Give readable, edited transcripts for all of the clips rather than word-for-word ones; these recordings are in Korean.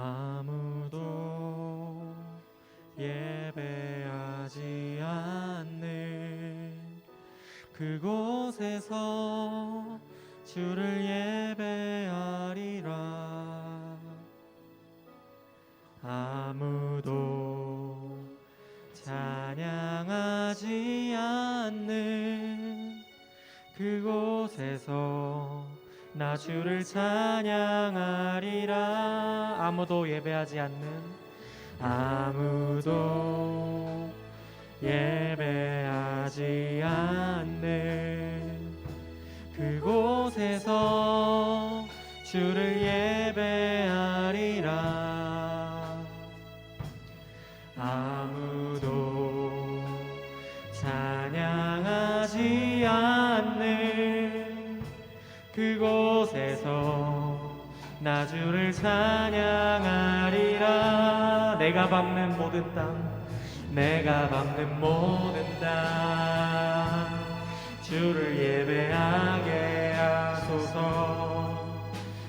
아무도 예배하지 않는 그곳에서 주를 예배하리라. 아무도 찬양하지 않는 그곳에서 나 주를 찬양하리라. 아무도 예배하지 않는, 아무도 예배하지 않는 그곳에서 주를 예배하리라. 아무도 찬양하지 않는 그곳에서 나 주를 찬양하리라. 내가 밟는 모든 땅, 내가 밟는 모든 땅 주를 예배하게 하소서.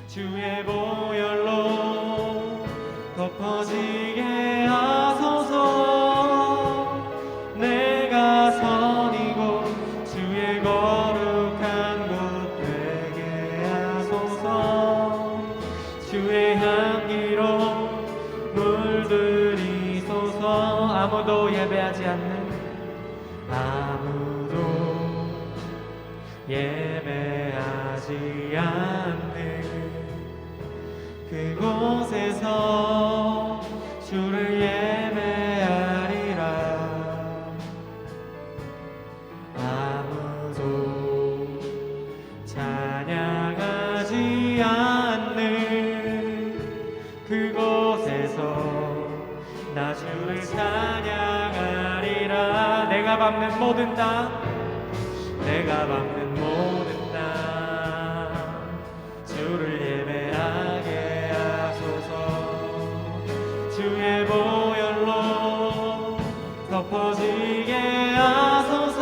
주의 보혈로 덮어지게 하소서. 내가 선이고 주의 거룩한 곳 되게 하소서. 주의 향기로 물들이소서. 아무도 예배하지 않는, 아무도 예배하지 않는 그곳에서 주를 예배하리라. 아무도 찬양하지 않는 그곳에서 나 주를 찬양하리라. 내가 밟는 모든 땅, 내가 밟는 모든 땅 주를 예배하게 하소서. 주의 보혈로 덮어지게 하소서.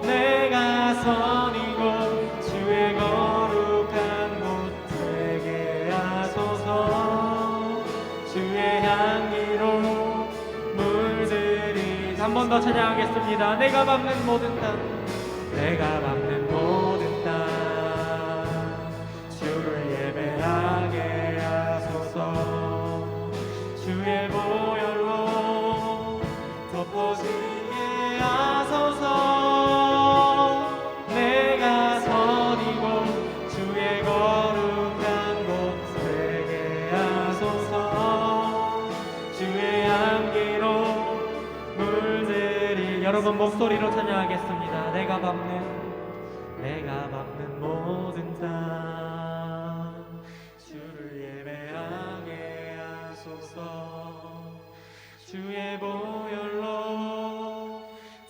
내가 선이고 주의 거룩한 곳 되게 하소서. 주의 향기로 한 번 더 찬양하겠습니다. 내가 밟는 모든 땅, 내가 밟는 모든 땅 주를 예배하게 하소서. 주의 보혈로 덮어지게 하소서. 내가 선이고 주의 거룩한 곳 되게 하소서. 주의 향기로 여러분 목소리로 찬양하겠습니다. 내가 밟는 모든 땅 주를 예배하게 하소서. 주의 보혈로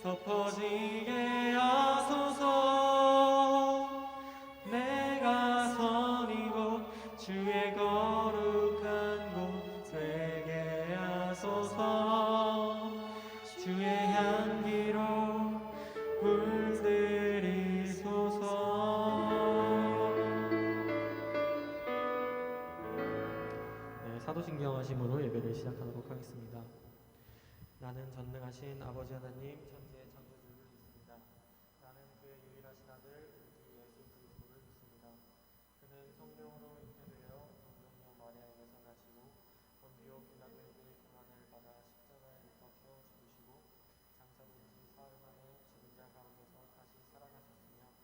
덮어지게 하소서. 내가 선이고 주의 거룩한 곳 되게 하소서. 주의 향기로 물들이소서. 네, 사도신경하심으로 예배를 시작하도록 하겠습니다. 나는 전능하신 아버지 하나님 천지의 창조주를 믿습니다. 나는 그의 유일하신 아들 우리 주 예수 그리스도를 믿습니다. 그는 성령으로 잉태되어 동정녀 마리아에게서 나시고 본디오 빌라도에게 고난을 받아 십자가에 못 박혀 죽으시고 장사된지 사흘 만에 죽은 자 가운데서 다시 살아나셨으며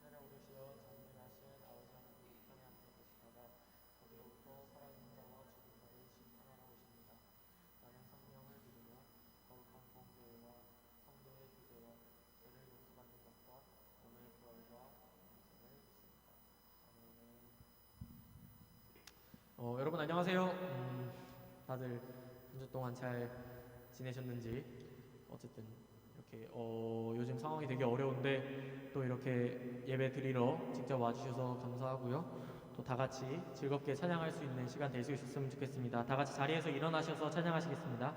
하늘에 오르시어 전능하신 아버지 하나님 우편에 앉아 계시다가 거기로부터 살아있는 자와 죽은 자를 심판하러 오십니다. 나는 성령을 믿으며 거룩한 공교회와 성도의 교제와 죄를 용서받는 것과 몸의 부활과 영생을 믿습니다. 아멘. 여러분 안녕하세요. 다들 한 주 동안 잘 지내셨는지. 어쨌든 이렇게 요즘 상황이 되게 어려운데 또 이렇게 예배 드리러 직접 와주셔서 감사하고요. 또 다 같이 즐겁게 찬양할 수 있는 시간 될 수 있었으면 좋겠습니다. 다 같이 자리에서 일어나셔서 찬양하시겠습니다.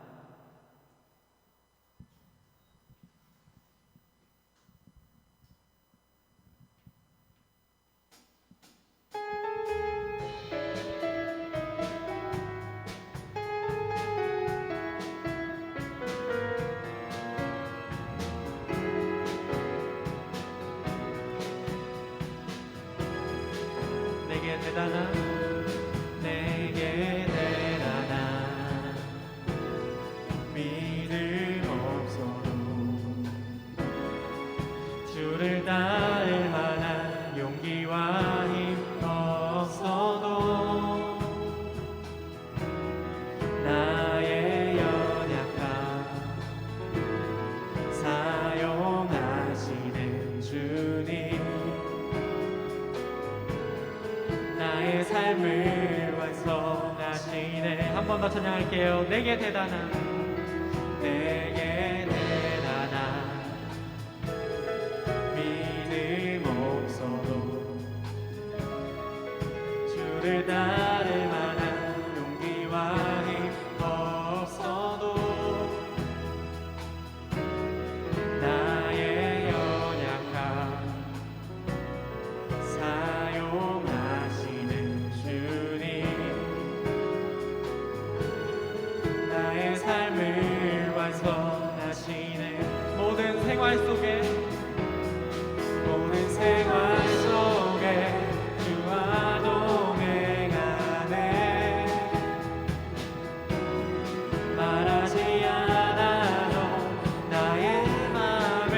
대단한 내게 대단한 믿음 없어도 주를 따를 만한 용기와 힘 없어도 나의 연약함 사용하시는 주님 나의 삶을 완성하시네. 한 번 더 찬양할게요. 내게 대단한 내게 대단한 믿음 없어도 주를 따를 만한 용기와 힘 없어도 나의 연약함 사용하시는 주님 나의 삶을 완성하시네. 모든 생활 속에 주와 동행하네. 말하지 않아도 나의 마음을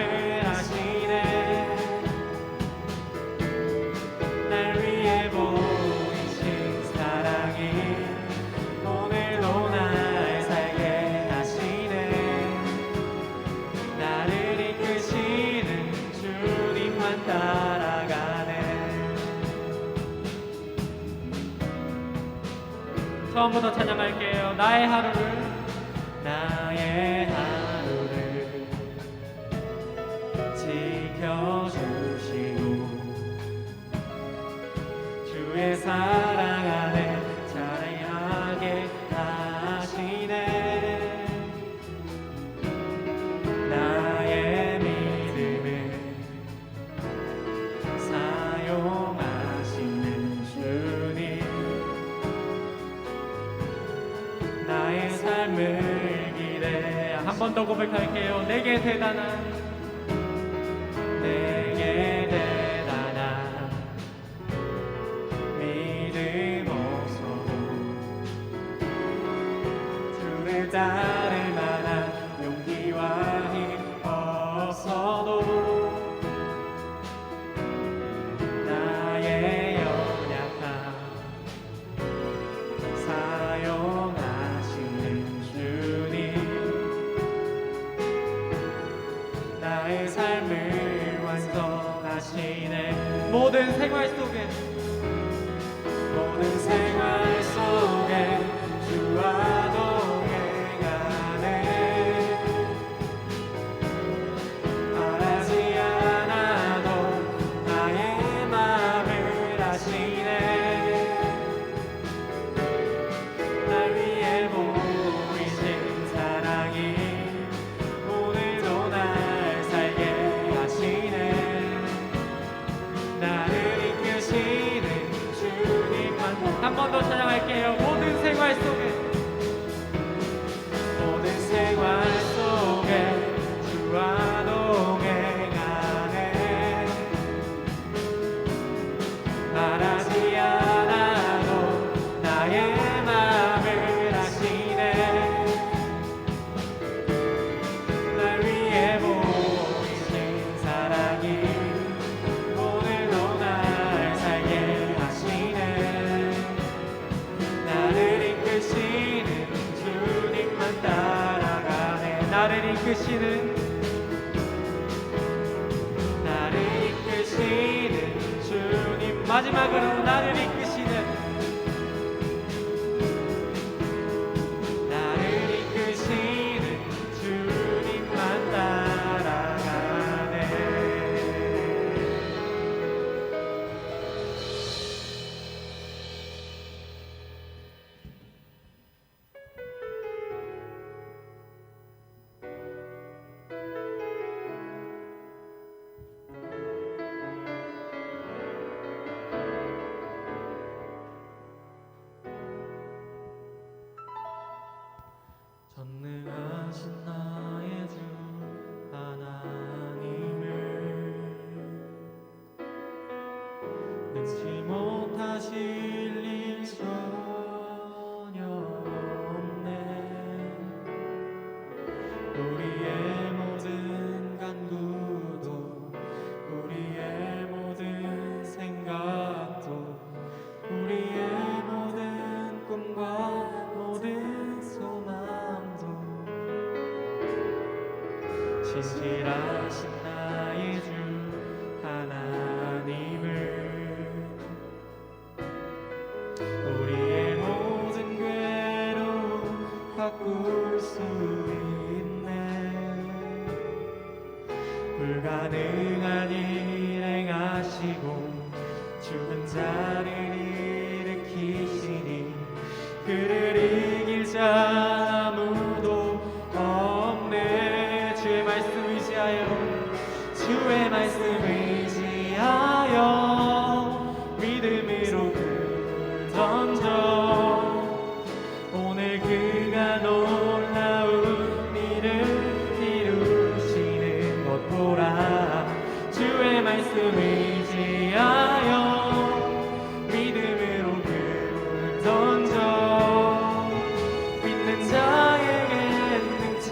아시네. 날 위해 보이신 사랑이 오늘도 날 살게 하시네. 나를 이끄시는 주님만 따라가네. 처음부터 찬양할게요. 나의 하루를 지켜주시고 주의 사랑 안에 자리하게 하시네. 나의 믿음을 사용하시는 주님 나의 삶을 기대. 한 번 더 고백할게요. 내게 대단한 믿음 없어도 주를 따를 만한 용기와 힘 없어도 나의 연약함 사용하시는 주님 나의 삶을 완성하시네. 모든 생활 속에 주와 동행하네. 말하지 않아도 나의 마음을 아시네. 날 위해 보이신 사랑이 오늘도 날 살게 하시네. 나를 이끄시는 주님만. 한 번 더 찬양할게요. 모든 생활 속에 주와 동행하네. 말하지 않아도 나의 마음을 아시네. 날 위해 보이신 사랑이 오늘도 날 살게 하시네. 나를 이끄시는 주님만 따라가네. 나를 이끄시는 주님. 마지막으로 나를 이끄시는 주님만 따라가네. 전능하신 나의 주 하나님을 능치 못하신 꿈과 모든 소망도 진실하신 나의 주 하나님을 우리의 모든 괴로움 바꿀 수 있네. 불가능한 일 행하시고 죽은 자를 일으키시니 그를 이길 자 아무도 없네. 주의 말씀 의지하여 주의 말씀 의지하여 믿음으로 금을 던져 오늘 그가 놀라운 일을 이루시는 것 보라. 주의 말씀 의지하여 믿음으로 금을 던져 믿는 자에게 능치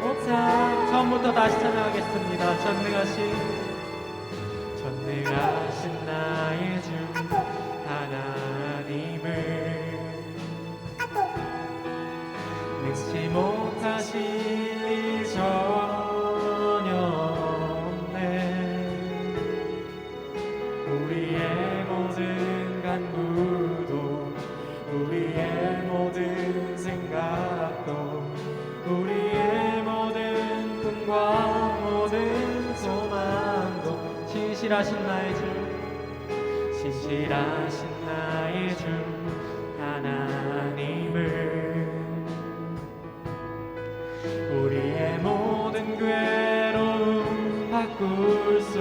못한. 처음부터 다시 찬양하겠습니다. 전능하신 나의 주 하나님을 능치 못하실 일 전혀 없네. 우리의 모든 간구도 우리의 모든 생각도 우리의 모든 꿈과 모든 소망도 진실하신 나의 주 진실하신 나의 주 하나님을 우리의 모든 괴로움 바꿀 수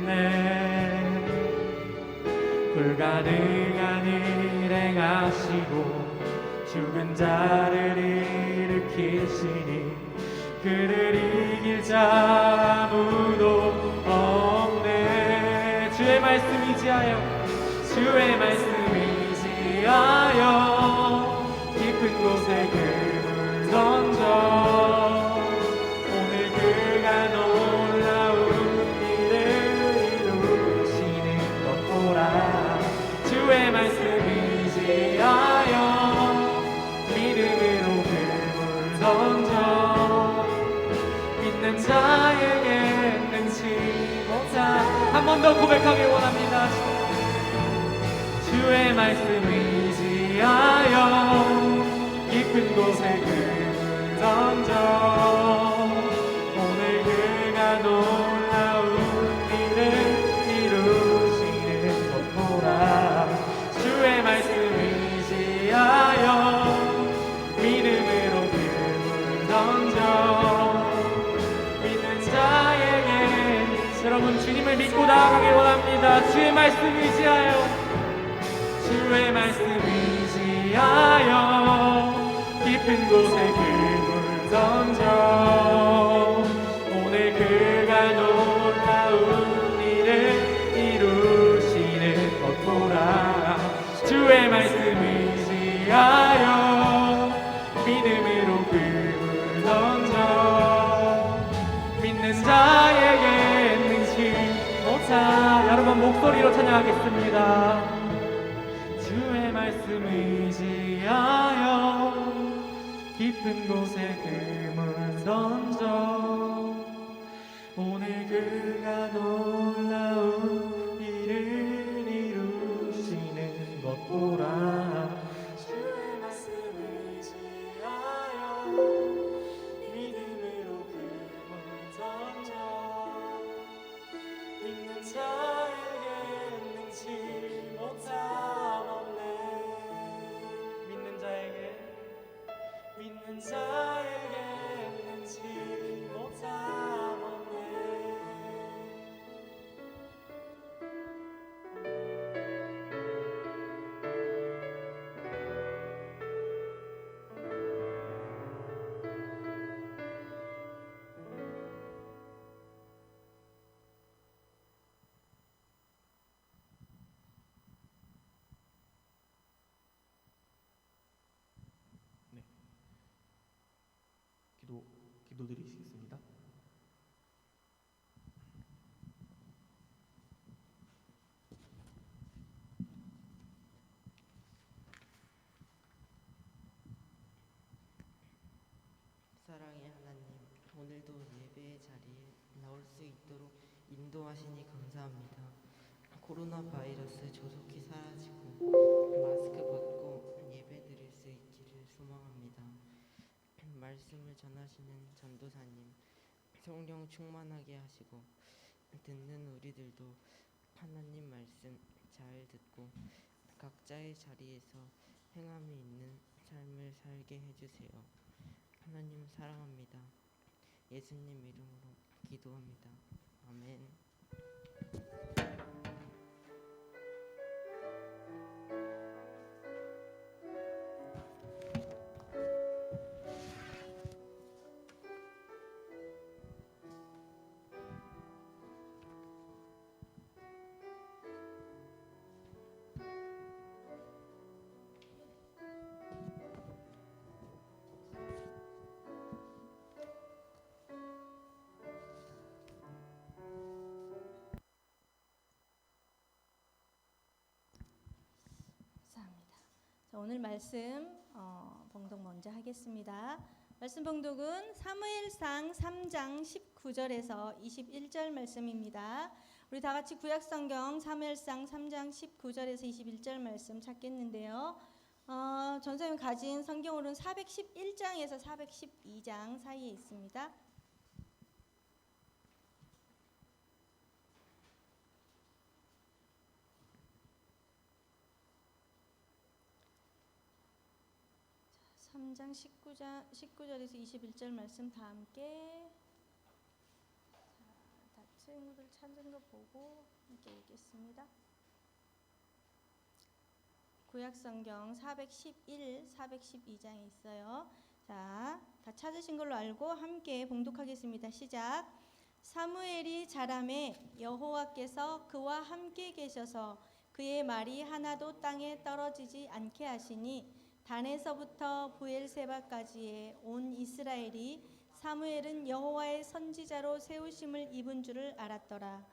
있네. 불가능한 일 행하시고 죽은 자를 일으키시니 그를 이길 자 아무도 없네. 주의 말씀 의지하여 주의 말씀 의지하여 깊은 곳에 금을 던져 오늘 그가 놀라운 일을 이루시는 것 보라. 주의 말씀 의지하여 믿음으로 금을 던져 믿는 자에게 능치 못한. 한 번 더 고백하길 원합니다. 주의 말씀 의지하여 깊은 곳에 금을 던져 오늘 그가 놀라운 일을 이루시는 것 보라. 주의 말씀 의지하여 믿음으로 금을 던져 믿는 자에게. 여러분 주님을 믿고 나아가길 원합니다. 주의 말씀 의지하여 주의 말씀 의지하여 깊은 곳에 금을 던져 오늘 그가 놀라운 일을 이루시는 것 보라. 주의 말씀 의지하여 믿음으로 금을 던져 믿는 자에게 능치 못한. 여러분 목소리로 찬양하겠습니다. 주의 말씀 의지하여 깊은 곳에 금을 던져 오늘 그가 놀라운 일을 이루시는 것 보라. 주의 말씀 의지하여 믿음으로 금을 던져 믿는 자에게 능치 못함 없네. 믿는 자에게 능치 못함 없네. 기도드리시겠습니다. 오늘도 예배의 자리에 나올 수 있도록 인도하시니 감사합니다. 코로나 바이러스 조속히 사라지고 마스크 벗고 예배 드릴 수 있기를 소망합니다. 말씀을 전하시는 전도사님, 성령 충만하게 하시고 듣는 우리들도 하나님 말씀 잘 듣고 각자의 자리에서 행함이 있는 삶을 살게 해주세요. 하나님 사랑합니다. 예수님 이름으로 기도합니다. 아멘. 감사합니다. 자, 오늘 말씀 봉독 먼저 하겠습니다. 말씀 봉독은 사무엘상 3장 19절에서 21절 말씀입니다. 우리 다 같이 구약성경 사무엘상 3장 19절에서 21절 말씀 찾겠는데요. 전사님 가진 성경으로는 411장에서 412장 사이에 있습니다. 자, 3장 19절에서 21절 말씀 다 함께 다 친구들 찾은 거 보고 함께 읽겠습니다. 구약성경 411, 412장에 있어요. 자, 다 찾으신 걸로 알고 함께 봉독하겠습니다. 시작. 사무엘이 자라매 여호와께서 그와 함께 계셔서 그의 말이 하나도 땅에 떨어지지 않게 하시니 단에서부터 브엘세바까지의 온 이스라엘이 사무엘은 여호와의 선지자로 세우심을 입은 줄을 알았더라.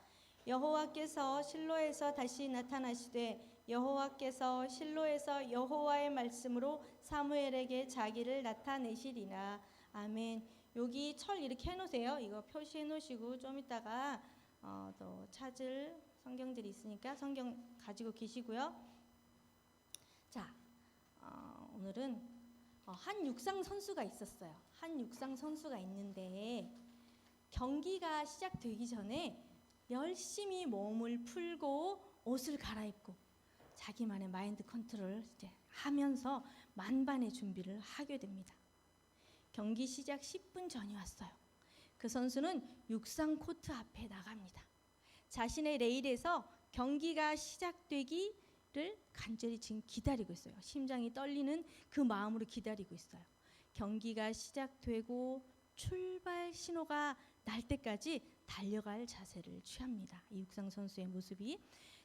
여호와께서 실로에서 다시 나타나시되 여호와께서 실로에서 여호와의 말씀으로 사무엘에게 자기를 나타내시리라. 아멘. 여기 철 이렇게 해놓으세요. 이거 표시해 놓으시고 좀 이따가 또 찾을 성경들이 있으니까 성경 가지고 계시고요. 자, 오늘은 한 육상 선수가 있었어요. 한 육상 선수가 있는데 경기가 시작되기 전에 열심히 몸을 풀고 옷을 갈아입고 자기만의 마인드 컨트롤을 이제 하면서 만반의 준비를 하게 됩니다. 경기 시작 10분 전이 왔어요. 그 선수는 육상 코트 앞에 나갑니다. 자신의 레일에서 경기가 시작되기를 간절히 지금 기다리고 있어요. 심장이 떨리는 그 마음으로 기다리고 있어요. 경기가 시작되고 출발 신호가 날 때까지 달려갈 자세를 취합니다. 이 육상 선수의 모습이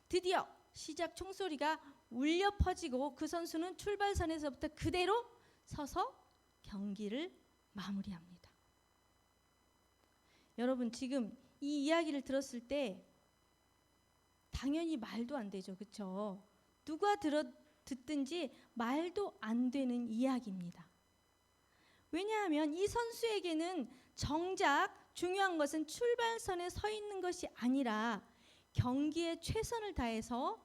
드디어 시작 총소리가 울려 퍼지고 그 선수는 출발선에서부터 그대로 서서 경기를 마무리합니다. 여러분 지금 이 이야기를 들었을 때 당연히 말도 안 되죠. 그렇죠? 누가 듣든지 말도 안 되는 이야기입니다. 왜냐하면 이 선수에게는 정작 중요한 것은 출발선에 서 있는 것이 아니라 경기에 최선을 다해서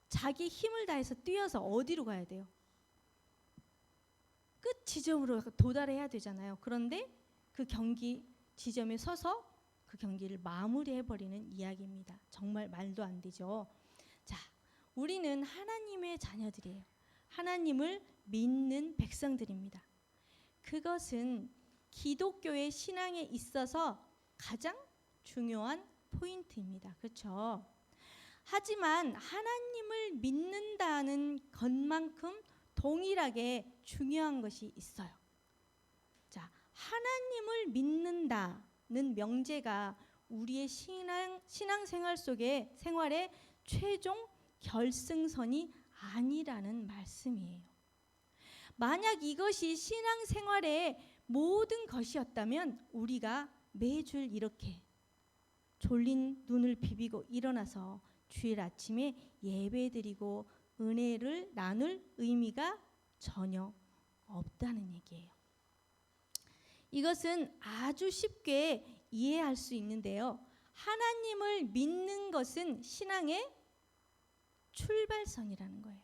자기 힘을 다해서 뛰어서 어디로 가야 돼요? 끝 지점으로 도달해야 되잖아요. 그런데 그 경기 지점에 서서 그 경기를 마무리해버리는 이야기입니다. 정말 말도 안 되죠. 자, 우리는 하나님의 자녀들이에요. 하나님을 믿는 백성들입니다. 그것은 기독교의 신앙에 있어서 가장 중요한 포인트입니다. 그렇죠? 하지만 하나님을 믿는다는 것만큼 동일하게 중요한 것이 있어요. 자, 하나님을 믿는다는 명제가 우리의 신앙생활 속에 생활의 최종 결승선이 아니라는 말씀이에요. 만약 이것이 신앙생활의 모든 것이었다면 우리가 매주 이렇게 졸린 눈을 비비고 일어나서 주일 아침에 예배드리고 은혜를 나눌 의미가 전혀 없다는 얘기예요. 이것은 아주 쉽게 이해할 수 있는데요. 하나님을 믿는 것은 신앙의 출발선이라는 거예요.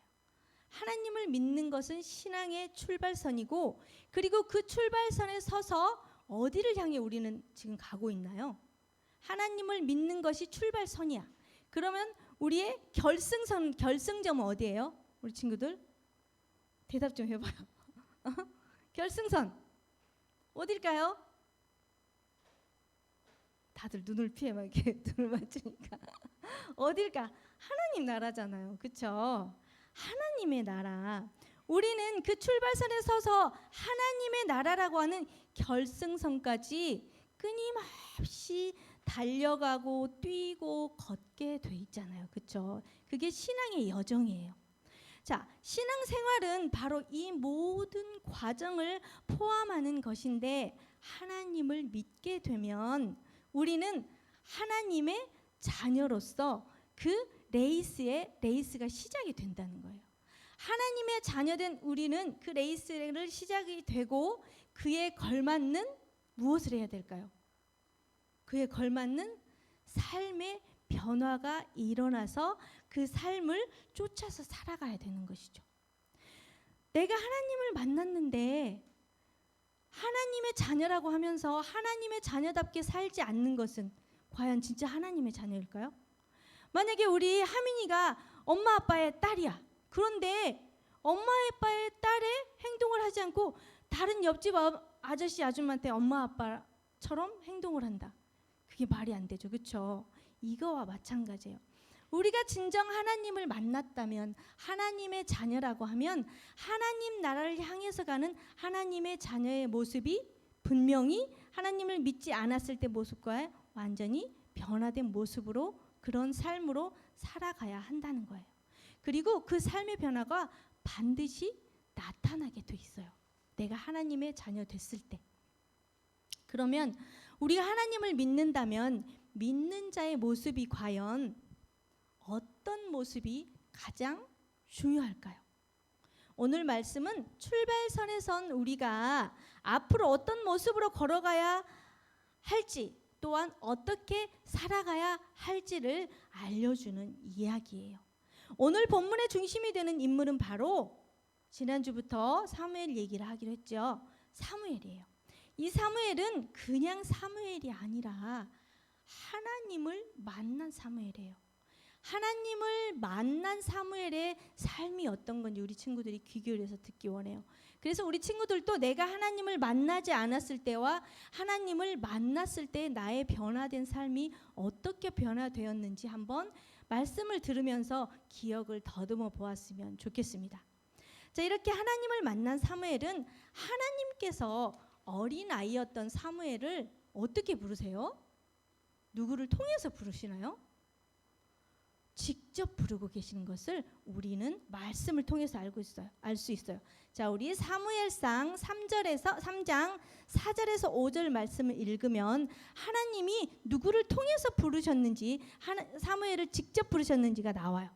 하나님을 믿는 것은 신앙의 출발선이고, 그리고 그 출발선에 서서 어디를 향해 우리는 지금 가고 있나요? 하나님을 믿는 것이 출발선이야. 그러면 우리의 결승점은 어디예요? 우리 친구들 대답 좀 해봐요. 결승선 어딜까요? 다들 눈을 피해 막 이렇게 눈을 맞추니까 어딜까? 하나님 나라잖아요. 그렇죠? 하나님의 나라. 우리는 그 출발선에 서서 하나님의 나라라고 하는 결승선까지 끊임없이 달려가고 뛰고 걷게 돼 있잖아요. 그렇죠? 그게 신앙의 여정이에요. 자, 신앙생활은 바로 이 모든 과정을 포함하는 것인데, 하나님을 믿게 되면 우리는 하나님의 자녀로서 그 레이스가 시작이 된다는 거예요. 하나님의 자녀된 우리는 그 레이스를 시작이 되고, 그에 걸맞는 무엇을 해야 될까요? 그에 걸맞는 삶의 변화가 일어나서 그 삶을 쫓아서 살아가야 되는 것이죠. 내가 하나님을 만났는데 하나님의 자녀라고 하면서 하나님의 자녀답게 살지 않는 것은 과연 진짜 하나님의 자녀일까요? 만약에 우리 하민이가 엄마 아빠의 딸이야. 그런데 엄마 아빠의 딸의 행동을 하지 않고 다른 옆집 아저씨 아줌마한테 엄마 아빠처럼 행동을 한다. 그게 말이 안 되죠. 그렇죠? 이거와 마찬가지예요. 우리가 진정 하나님을 만났다면, 하나님의 자녀라고 하면 하나님 나라를 향해서 가는 하나님의 자녀의 모습이 분명히 하나님을 믿지 않았을 때 모습과 완전히 변화된 모습으로, 그런 삶으로 살아가야 한다는 거예요. 그리고 그 삶의 변화가 반드시 나타나게 돼 있어요. 내가 하나님의 자녀 됐을 때. 그러면 우리가 하나님을 믿는다면 믿는 자의 모습이 과연 어떤 모습이 가장 중요할까요? 오늘 말씀은 출발선에 선 우리가 앞으로 어떤 모습으로 걸어가야 할지, 또한 어떻게 살아가야 할지를 알려주는 이야기예요. 오늘 본문의 중심이 되는 인물은 바로 지난주부터 사무엘 얘기를 하기로 했죠. 사무엘이에요. 이 사무엘은 그냥 사무엘이 아니라 하나님을 만난 사무엘이에요. 하나님을 만난 사무엘의 삶이 어떤 건지 우리 친구들이 귀 기울여서 듣기 원해요. 그래서 우리 친구들도 내가 하나님을 만나지 않았을 때와 하나님을 만났을 때 나의 변화된 삶이 어떻게 변화되었는지 한번 말씀을 들으면서 기억을 더듬어 보았으면 좋겠습니다. 자, 이렇게 하나님을 만난 사무엘은 하나님께서 어린아이였던 사무엘을 어떻게 부르세요? 누구를 통해서 부르시나요? 직접 부르고 계시는 것을 우리는 말씀을 통해서 알 수 있어요. 자, 우리 사무엘상 3장 4절에서 5절 말씀을 읽으면 하나님이 누구를 통해서 부르셨는지, 사무엘을 직접 부르셨는지가 나와요.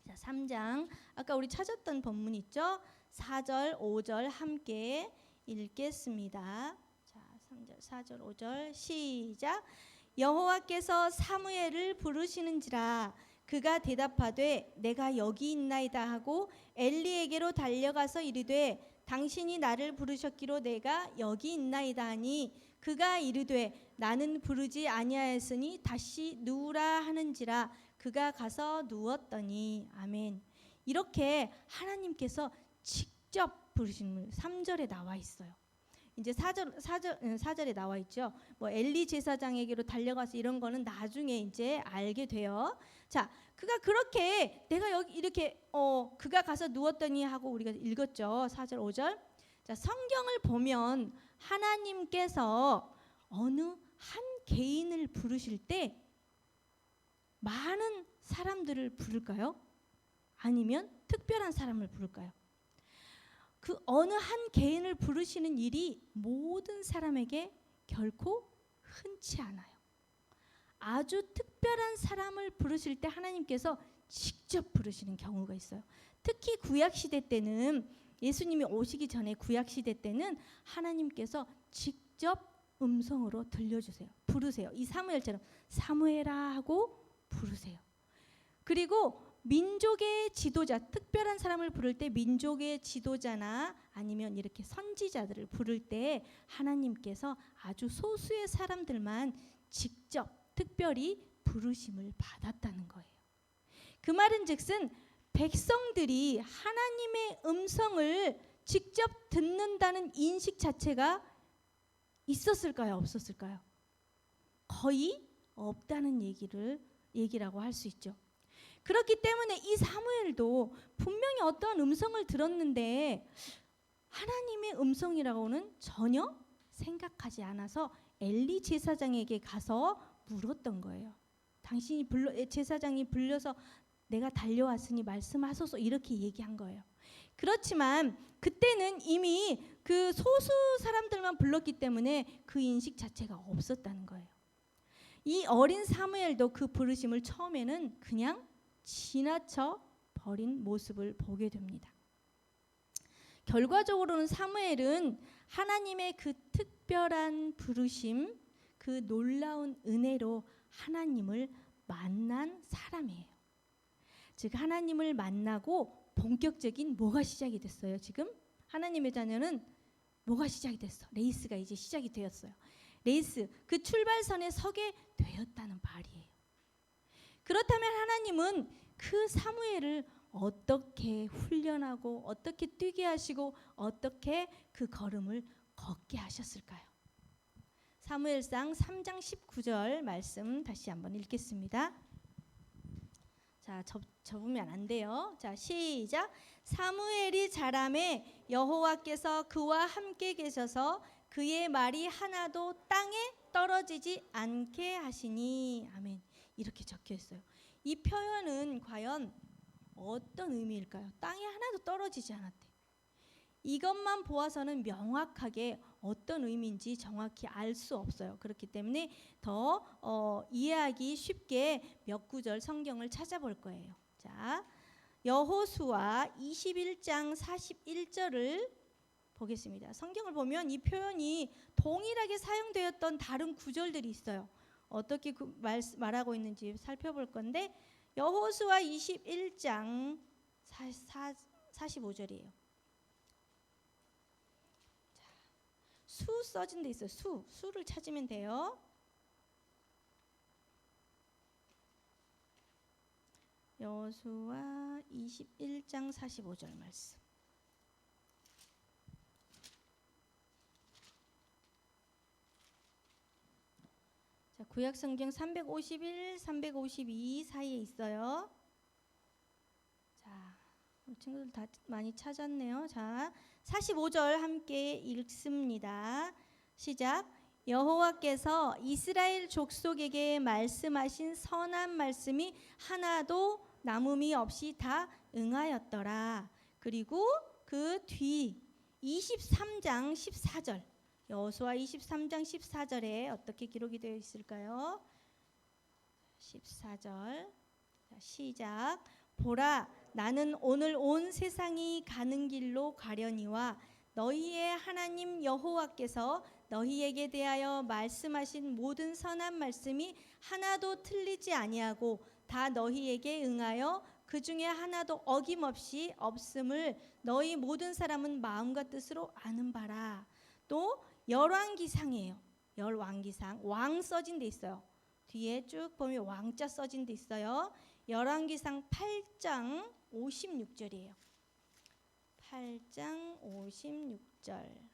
자, 3장 아까 우리 찾았던 본문 있죠? 4절, 5절 함께 읽겠습니다. 자, 3절, 4절, 5절 시작. 여호와께서 사무엘을 부르시는지라 그가 대답하되 내가 여기 있나이다 하고 엘리에게로 달려가서 이르되 당신이 나를 부르셨기로 내가 여기 있나이다 하니 그가 이르되 나는 부르지 아니하였으니 다시 누우라 하는지라 그가 가서 누웠더니. 아멘. 이렇게 하나님께서 직접 부르시는 3절에 나와 있어요. 이제 4절에 나와 있죠. 뭐 엘리 제사장에게로 달려가서 이런 거는 나중에 이제 알게 돼요. 자, 그가 그렇게 내가 여기 이렇게 그가 가서 누웠더니 하고 우리가 읽었죠. 4절, 5절. 자, 성경을 보면 하나님께서 어느 한 개인을 부르실 때 많은 사람들을 부를까요? 아니면 특별한 사람을 부를까요? 그 어느 한 개인을 부르시는 일이 모든 사람에게 결코 흔치 않아요. 아주 특별한 사람을 부르실 때 하나님께서 직접 부르시는 경우가 있어요. 특히 구약 시대 때는 예수님이 오시기 전에 구약 시대 때는 하나님께서 직접 음성으로 들려주세요. 부르세요. 이 사무엘처럼 사무엘아 하고 부르세요. 그리고 민족의 지도자, 특별한 사람을 부를 때 민족의 지도자나 아니면 이렇게 선지자들을 부를 때 하나님께서 아주 소수의 사람들만 직접 특별히 부르심을 받았다는 거예요. 그 말은즉슨 백성들이 하나님의 음성을 직접 듣는다는 인식 자체가 있었을까요? 없었을까요? 거의 없다는 얘기라고 할 수 있죠. 그렇기 때문에 이 사무엘도 분명히 어떤 음성을 들었는데 하나님의 음성이라고는 전혀 생각하지 않아서 엘리 제사장에게 가서 물었던 거예요. 당신이 제사장이 불려서 내가 달려왔으니 말씀하소서 이렇게 얘기한 거예요. 그렇지만 그때는 이미 그 소수 사람들만 불렀기 때문에 그 인식 자체가 없었다는 거예요. 이 어린 사무엘도 그 부르심을 처음에는 그냥 지나쳐 버린 모습을 보게 됩니다. 결과적으로는 사무엘은 하나님의 그 특별한 부르심, 그 놀라운 은혜로 하나님을 만난 사람이에요. 즉 하나님을 만나고 본격적인 뭐가 시작이 됐어요. 지금 하나님의 자녀는 뭐가 시작이 됐어. 레이스가 이제 시작이 되었어요. 레이스, 그 출발선에 서게 되었다는 말이에요. 그렇다면 하나님은 그 사무엘을 어떻게 훈련하고 어떻게 뛰게 하시고 어떻게 그 걸음을 걷게 하셨을까요? 사무엘상 3장 19절 말씀 다시 한번 읽겠습니다. 자, 접으면 안 돼요. 자, 시작. 사무엘이 자라매 여호와께서 그와 함께 계셔서 그의 말이 하나도 땅에 떨어지지 않게 하시니. 아멘. 이렇게 적혀 있어요. 이 표현은 과연 어떤 의미일까요? 땅에 하나도 떨어지지 않았대. 이것만 보아서는 명확하게 어떤 의미인지 정확히 알 수 없어요. 그렇기 때문에 더 이해하기 쉽게 몇 구절 성경을 찾아볼 거예요. 자, 여호수아 21장 41절을 보겠습니다. 성경을 보면 이 표현이 동일하게 사용되었던 다른 구절들이 있어요. 어떻게 말하고 있는지 살펴볼 건데 여호수아 21장 45절이에요. 수 써진 데 있어요. 수를 찾으면 돼요. 여호수아 21장 45절 말씀. 자, 구약 성경 351, 352 사이에 있어요. 자, 우리 친구들 다 많이 찾았네요. 자, 45절 함께 읽습니다. 시작. 여호와께서 이스라엘 족속에게 말씀하신 선한 말씀이 하나도 남음이 없이 다 응하였더라. 그리고 그 뒤 23장 14절 여호수아 23장 14절에 어떻게 기록이 되어 있을까요? 14절 시작. 보라, 나는 오늘 온 세상이 가는 길로 가려니와 너희의 하나님 여호와께서 너희에게 대하여 말씀하신 모든 선한 말씀이 하나도 틀리지 아니하고 다 너희에게 응하여 그 중에 하나도 어김없이 없음을 너희 모든 사람은 마음과 뜻으로 아는 바라. 또 열왕기상이에요. 열왕기상 왕 써진 데 있어요. 뒤에 쭉 보면 왕자 써진 데 있어요. 열왕기상 8장 56절이에요. 8장 56절.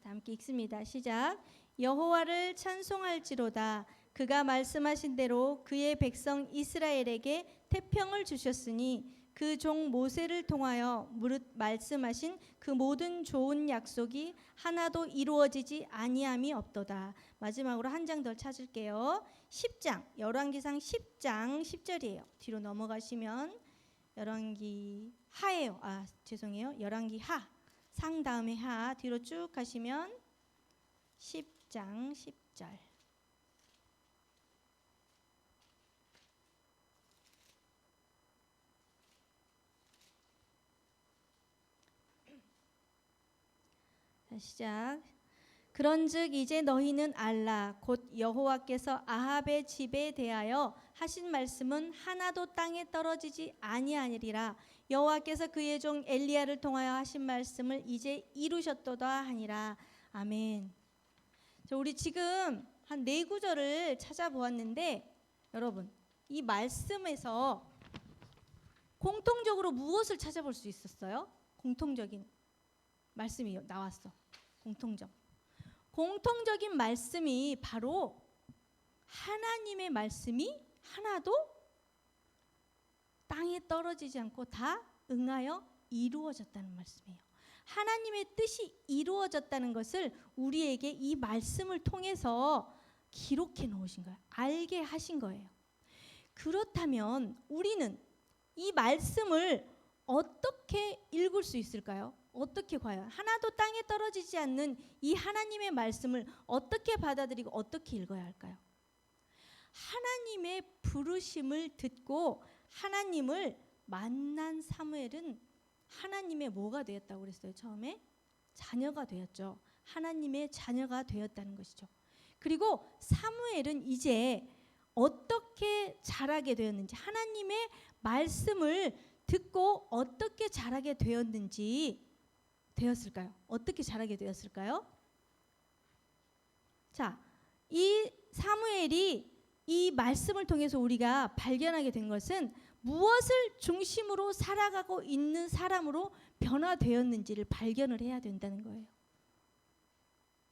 다 함께 읽습니다. 시작. 여호와를 찬송할지로다. 그가 말씀하신 대로 그의 백성 이스라엘에게 태평을 주셨으니 그 종 모세를 통하여 무릇 말씀하신 그 모든 좋은 약속이 하나도 이루어지지 아니함이 없도다. 마지막으로 한 장 더 찾을게요. 10장 열왕기상 10장 10절이에요. 뒤로 넘어가시면 열왕기 하예요. 죄송해요. 열왕기 하. 상 다음에 하. 뒤로 쭉 가시면 10장 10절. 자, 시작. 그런즉 이제 너희는 알라 곧 여호와께서 아합의 집에 대하여 하신 말씀은 하나도 땅에 떨어지지 아니하니라. 여호와께서 그의 종 엘리야를 통하여 하신 말씀을 이제 이루셨도다 하니라. 아멘. 자, 우리 지금 한 4구절을 찾아보았는데 여러분 이 말씀에서 공통적으로 무엇을 찾아볼 수 있었어요? 공통적인 말씀이 나왔어. 공통적인 말씀이 바로 하나님의 말씀이 하나도 땅에 떨어지지 않고 다 응하여 이루어졌다는 말씀이에요. 하나님의 뜻이 이루어졌다는 것을 우리에게 이 말씀을 통해서 기록해 놓으신 거예요. 알게 하신 거예요. 그렇다면 우리는 이 말씀을 어떻게 읽을 수 있을까요? 어떻게 과연 하나도 땅에 떨어지지 않는 이 하나님의 말씀을 어떻게 받아들이고 어떻게 읽어야 할까요? 하나님의 부르심을 듣고 하나님을 만난 사무엘은 하나님의 뭐가 되었다고 그랬어요? 처음에 자녀가 되었죠. 하나님의 자녀가 되었다는 것이죠. 그리고 사무엘은 이제 어떻게 자라게 되었는지, 하나님의 말씀을 듣고 어떻게 자라게 되었을까요? 어떻게 자라게 되었을까요? 자, 이 사무엘이 이 말씀을 통해서 우리가 발견하게 된 것은 무엇을 중심으로 살아가고 있는 사람으로 변화되었는지를 발견을 해야 된다는 거예요.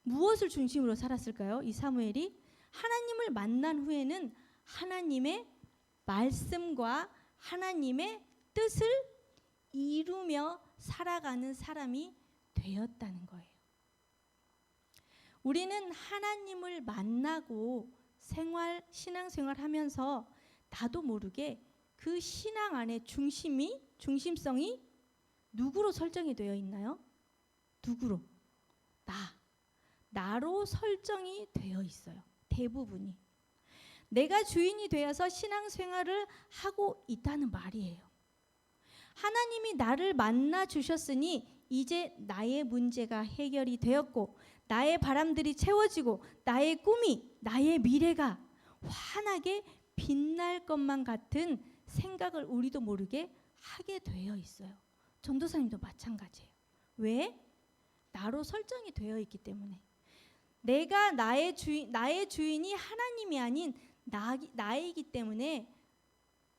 무엇을 중심으로 살았을까요? 이 사무엘이 하나님을 만난 후에는 하나님의 말씀과 하나님의 뜻을 이루며 살아가는 사람이 되었다는 거예요. 우리는 하나님을 만나고 신앙생활 하면서 나도 모르게 그 신앙 안에 중심성이 누구로 설정이 되어 있나요? 누구로? 나로 설정이 되어 있어요. 대부분이. 내가 주인이 되어서 신앙생활을 하고 있다는 말이에요. 하나님이 나를 만나 주셨으니 이제 나의 문제가 해결이 되었고 나의 바람들이 채워지고 나의 꿈이, 나의 미래가 환하게 빛날 것만 같은 생각을 우리도 모르게 하게 되어 있어요. 전도사님도 마찬가지예요. 왜? 나로 설정이 되어 있기 때문에. 내가 나의 주인이 하나님이 아닌 나이기 때문에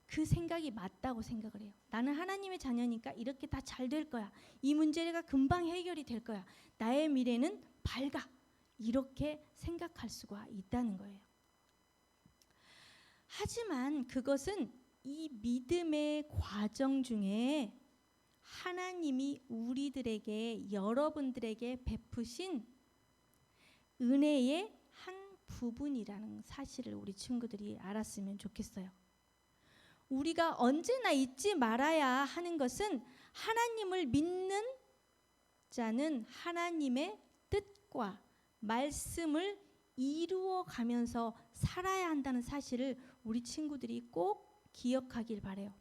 그 생각이 맞다고 생각을 해요. 나는 하나님의 자녀니까 이렇게 다 잘 될 거야. 이 문제가 금방 해결이 될 거야. 나의 미래는 밝아. 이렇게 생각할 수가 있다는 거예요. 하지만 그것은 이 믿음의 과정 중에 하나님이 우리들에게, 여러분들에게 베푸신 은혜의 한 부분이라는 사실을 우리 친구들이 알았으면 좋겠어요. 우리가 언제나 잊지 말아야 하는 것은 하나님을 믿는 자는 하나님의 뜻과 말씀을 이루어가면서 살아야 한다는 사실을 우리 친구들이 꼭 기억하길 바라요.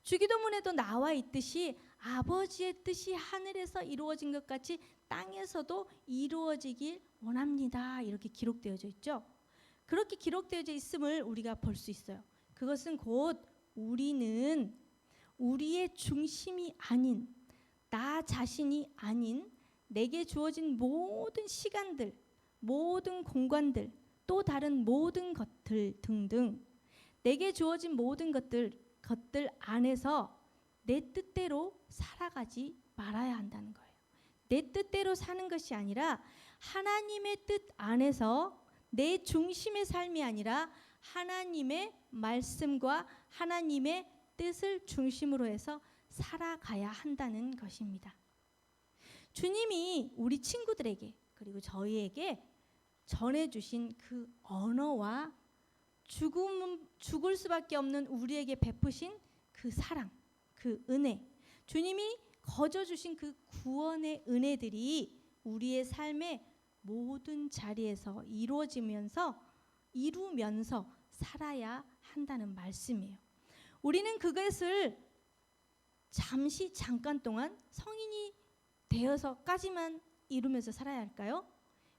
주기도문에도 나와 있듯이 아버지의 뜻이 하늘에서 이루어진 것 같이 땅에서도 이루어지길 원합니다. 이렇게 기록되어져 있죠. 그렇게 기록되어져 있음을 우리가 볼 수 있어요. 그것은 곧 우리는 우리의 중심이 아닌, 나 자신이 아닌 내게 주어진 모든 시간들, 모든 공간들, 또 다른 모든 것들 등등 내게 주어진 모든 것들 안에서 내 뜻대로 살아가지 말아야 한다는 거예요. 내 뜻대로 사는 것이 아니라 하나님의 뜻 안에서 내 중심의 삶이 아니라 하나님의 말씀과 하나님의 뜻을 중심으로 해서 살아가야 한다는 것입니다. 주님이 우리 친구들에게 그리고 저희에게 전해주신 그 언어와 죽을 수밖에 없는 우리에게 베푸신 그 사랑, 그 은혜, 주님이 거저주신 그 구원의 은혜들이 우리의 삶의 모든 자리에서 이루면서 살아야 한다는 말씀이에요. 우리는 그것을 잠깐 동안 성인이 되어서까지만 이루면서 살아야 할까요?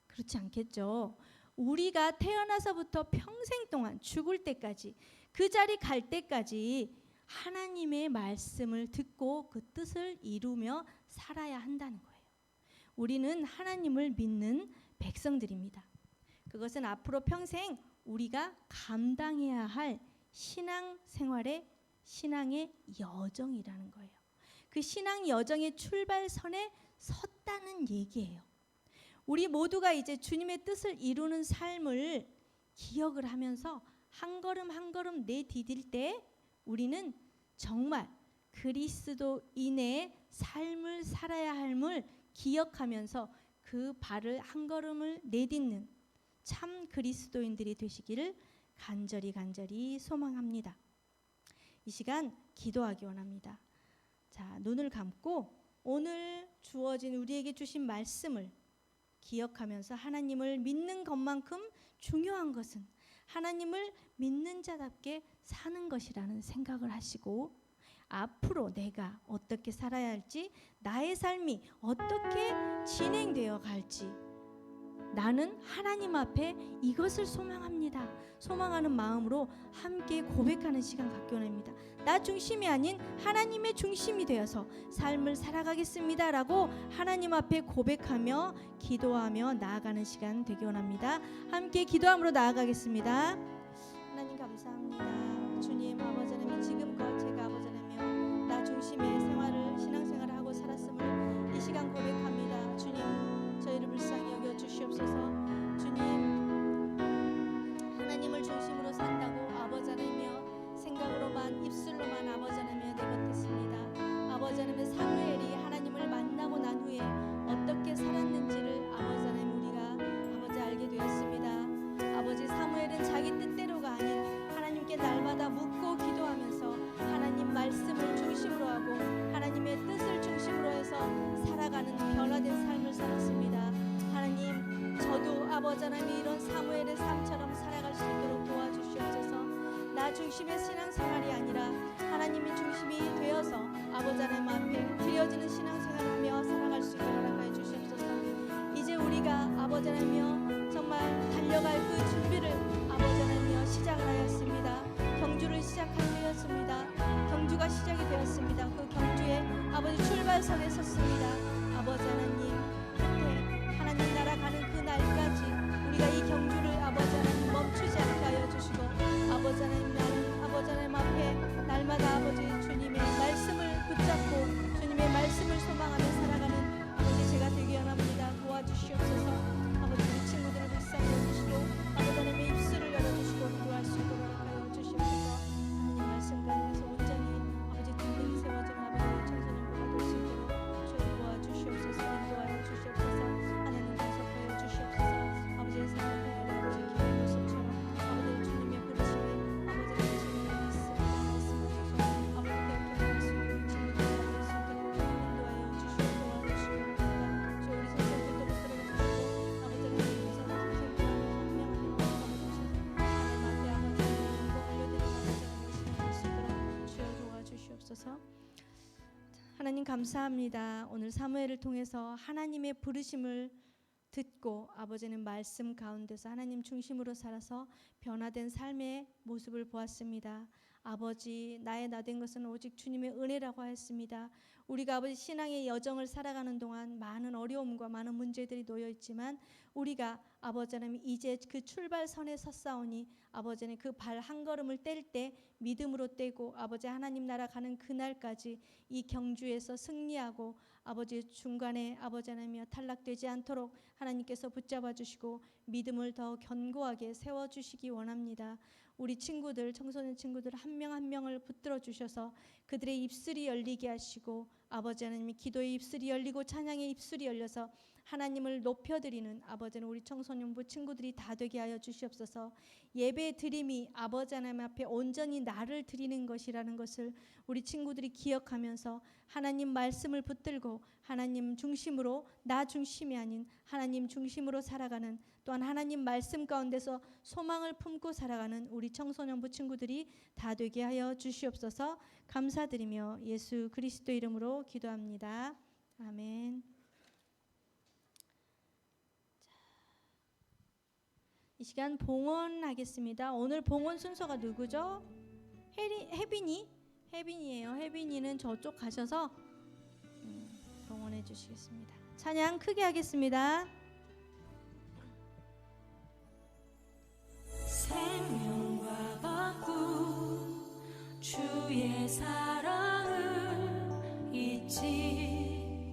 그렇지 않겠죠. 우리가 태어나서부터 평생 동안 죽을 때까지 그 자리 갈 때까지 하나님의 말씀을 듣고 그 뜻을 이루며 살아야 한다는 거예요. 우리는 하나님을 믿는 백성들입니다. 그것은 앞으로 평생 우리가 감당해야 할 신앙생활의 신앙의 여정이라는 거예요. 그 신앙 여정의 출발선에 섰다는 얘기예요. 우리 모두가 이제 주님의 뜻을 이루는 삶을 기억을 하면서 한 걸음 한 걸음 내디딜 때 우리는 정말 그리스도인의 삶을 살아야 함을 기억하면서 그 발을 한 걸음을 내딛는 참 그리스도인들이 되시기를 간절히 소망합니다. 이 시간 기도하기 원합니다. 자, 눈을 감고 오늘 주어진 우리에게 주신 말씀을 기억하면서 하나님을 믿는 것만큼 중요한 것은 하나님을 믿는 자답게 사는 것이라는 생각을 하시고 앞으로 내가 어떻게 살아야 할지, 나의 삶이 어떻게 진행되어 갈지 나는 하나님 앞에 이것을 소망합니다. 소망하는 마음으로 함께 고백하는 시간 갖기 원합니다. 나 중심이 아닌 하나님의 중심이 되어서 삶을 살아가겠습니다 라고 하나님 앞에 고백하며 기도하며 나아가는 시간 되기 원합니다. 함께 기도함으로 나아가겠습니다. 하나님 감사합니다. 주님, 아버지 하나님, 지금껏 제가 아버지 하나님 나 중심의 신앙생활을 하고 살았음을 이 시간 고백합니다. 주님, 저희를 불쌍히 여겨 주시옵소서. 주님, 하나님을 중심으로 산다고 아버지 하나님이여 생각으로만 입술로만 아버지 하나님이여 내뱉었습니다. 아버지 하나님의 사무엘이 하나님을 만나고 난 후에 어떻게 살았는지를 아버지 하나님 우리가 아버지 알게 되었습니다. 아버지 사무엘은 자기 뜻대로가 아닌 하나님께 날마다 묻고 기도하면서 하나님 말씀을 중심으로 하고 하나님의 뜻을 중심으로 해서 살아가는 변화된 삶을 살았습니다. 하나님, 저도 아버지 하나님 이런 사무엘의 삶처럼 살아갈 수 있도록 도와주시옵소서. 나 중심의 신앙생활이 아니라 하나님이 중심이 되어서 아버지 하나님 앞에 드려지는 신앙생활을 하며 살아갈 수 있도록 허락하여 주시옵소서. 이제 우리가 아버지 하나님이여 정말 달려갈 그 준비를 아버지 하나님이여 시작을 하였습니다. 경주를 시작하였습니다. 경주가 시작이 되었습니다. 그 경주에 아버지 출발선에 섰습니다. 아버지 하나님, 끝에 하나님 나라 가는 그 날까지 우리가 이 경주를 아버지 하나님 멈추지 않게 하여 주시고 아버지 하나님, 나는 아버지 하나님 앞에 날마다 아버지 주님의 말씀을 붙잡고 주님의 말씀을 소망하며 살아가는 아버지 제가 되기 원합니다. 도와주시옵소서. 아버지 우리 친구들을 불쌍히 여주시고 아버지 하나님의 입술을 열어주시고 기도할 수 있도록 허락하여 주시옵소서. 하나님 말씀 가운데서 온전히 아버지 든든히 세워진 아버지의 청소년부가 될 수 있도록 주여 도와주시옵소서. 인도하여 주시옵소서. 하나님 분석하여 주시옵소서. 아버지의 사랑을 아버지 기도의 모습처럼 아버지 주님의 부르심에 아버지의 주님의 말씀하셔서 아버지 배우게 할 수 있도록 친구들이 될 수 있도록 인도하여 주시고 도와주시고 주 우리 선생님들도 붙들어 주시고 아버지 하나님 우선 선생님들 현명하게 붙잡아 주셔서 하나님 앞에 아버지 영광을 올려드리는 아버지 하나님 수 있도록 주여 도와주시옵소서. 하나님 감사합니다. 오늘 사무엘을 통해서 하나님의 부르심을 듣고 아버지는 말씀 가운데서 하나님 중심으로 살아서 변화된 삶의 모습을 보았습니다. 아버지, 나의 나된 것은 오직 주님의 은혜라고 하였습니다. 우리가 아버지 신앙의 여정을 살아가는 동안 많은 어려움과 많은 문제들이 놓여 있지만 우리가 아버지 하나님 이제 그 출발선에 섰사오니 아버지 하나님 그 발 한 걸음을 뗄 때 믿음으로 떼고 아버지 하나님 나라 가는 그날까지 이 경주에서 승리하고 아버지 중간에 아버지 하나님이여 탈락되지 않도록 하나님께서 붙잡아 주시고 믿음을 더 견고하게 세워주시기 원합니다. 우리 친구들, 청소년 친구들 한 명 한 명을 붙들어 주셔서 그들의 입술이 열리게 하시고 아버지 하나님이 기도의 입술이 열리고 찬양의 입술이 열려서 하나님을 높여드리는 아버지는 우리 청소년부 친구들이 다 되게 하여 주시옵소서. 예배 드림이 아버지 하나님 앞에 온전히 나를 드리는 것이라는 것을 우리 친구들이 기억하면서 하나님 말씀을 붙들고 하나님 중심으로 나 중심이 아닌 하나님 중심으로 살아가는 또한 하나님 말씀 가운데서 소망을 품고 살아가는 우리 청소년부 친구들이 다 되게 하여 주시옵소서. 감사드리며 예수 그리스도 이름으로 기도합니다. 아멘. 이 시간 봉헌하겠습니다. 오늘 봉헌 순서가 누구죠? 혜빈이에요. 혜빈이는 저쪽 가셔서 봉헌해 주시겠습니다. 찬양 크게 하겠습니다. 생명과 바꾸 주의 사랑을 잊지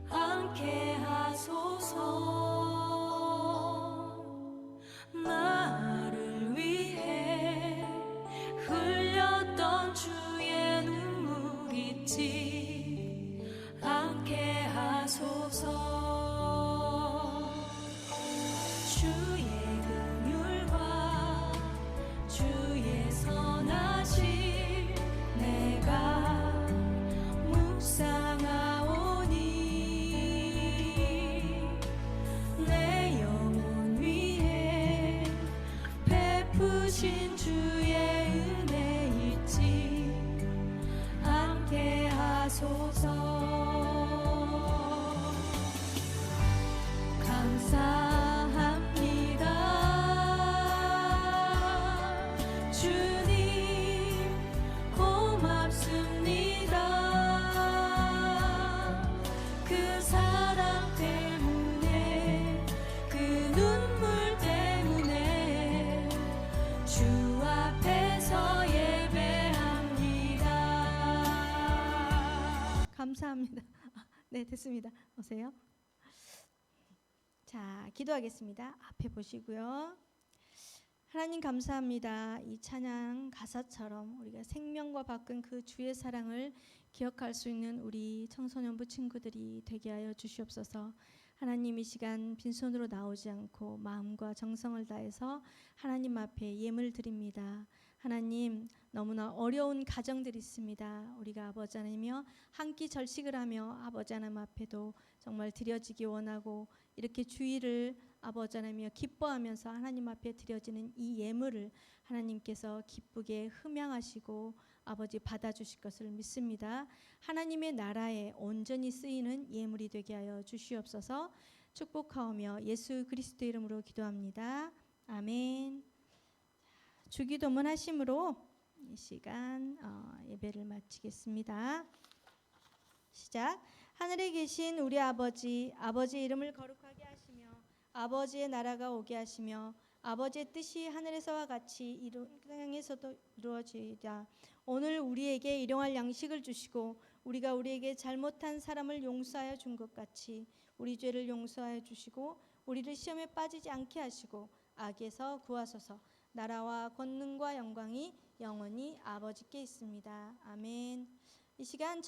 않게 하소서. 나를 위해 흘렸던 주의 눈물 잊지 않게 하소서. 주의 긍휼과 주의 선하심 내가 묵상하오니 내 영혼 위에 베푸신 주의 은혜 잊지 않게 하소서. 감사합니다 주님 고맙습니다. 그 사랑 때문에 그 눈물 때문에 주 앞에서 예배합니다. 감사합니다. 네, 됐습니다. 오세요. 자, 기도하겠습니다. 앞에 보시고요. 하나님 감사합니다. 이 찬양 가사처럼 우리가 생명과 바꾼 그 주의 사랑을 기억할 수 있는 우리 청소년부 친구들이 되게 하여 주시옵소서. 하나님 이 시간 빈손으로 나오지 않고 마음과 정성을 다해서 하나님 앞에 예물 드립니다. 하나님 너무나 어려운 가정들이 있습니다. 우리가 아버지 하나님이여 한 끼 절식을 하며 아버지 하나님 앞에도 정말 드려지기 원하고 이렇게 주일을 아버지 하나님이여 기뻐하면서 하나님 앞에 드려지는 이 예물을 하나님께서 기쁘게 흠양하시고 아버지 받아주실 것을 믿습니다. 하나님의 나라에 온전히 쓰이는 예물이 되게 하여 주시옵소서. 축복하오며 예수 그리스도 이름으로 기도합니다. 아멘. 주기도문 하심으로 이 시간 예배를 마치겠습니다. 시작. 하늘에 계신 우리 아버지, 아버지의 이름을 거룩하게 하시며 아버지의 나라가 오게 하시며 아버지의 뜻이 하늘에서와 같이 땅에서도 이루어지이다. 오늘 우리에게 일용할 양식을 주시고 우리가 우리에게 잘못한 사람을 용서하여 준 것 같이 우리 죄를 용서하여 주시고 우리를 시험에 빠지지 않게 하시고 악에서 구하소서. 나라와 권능과 영광이 영원히 아버지께 있습니다. 아멘. 이 시간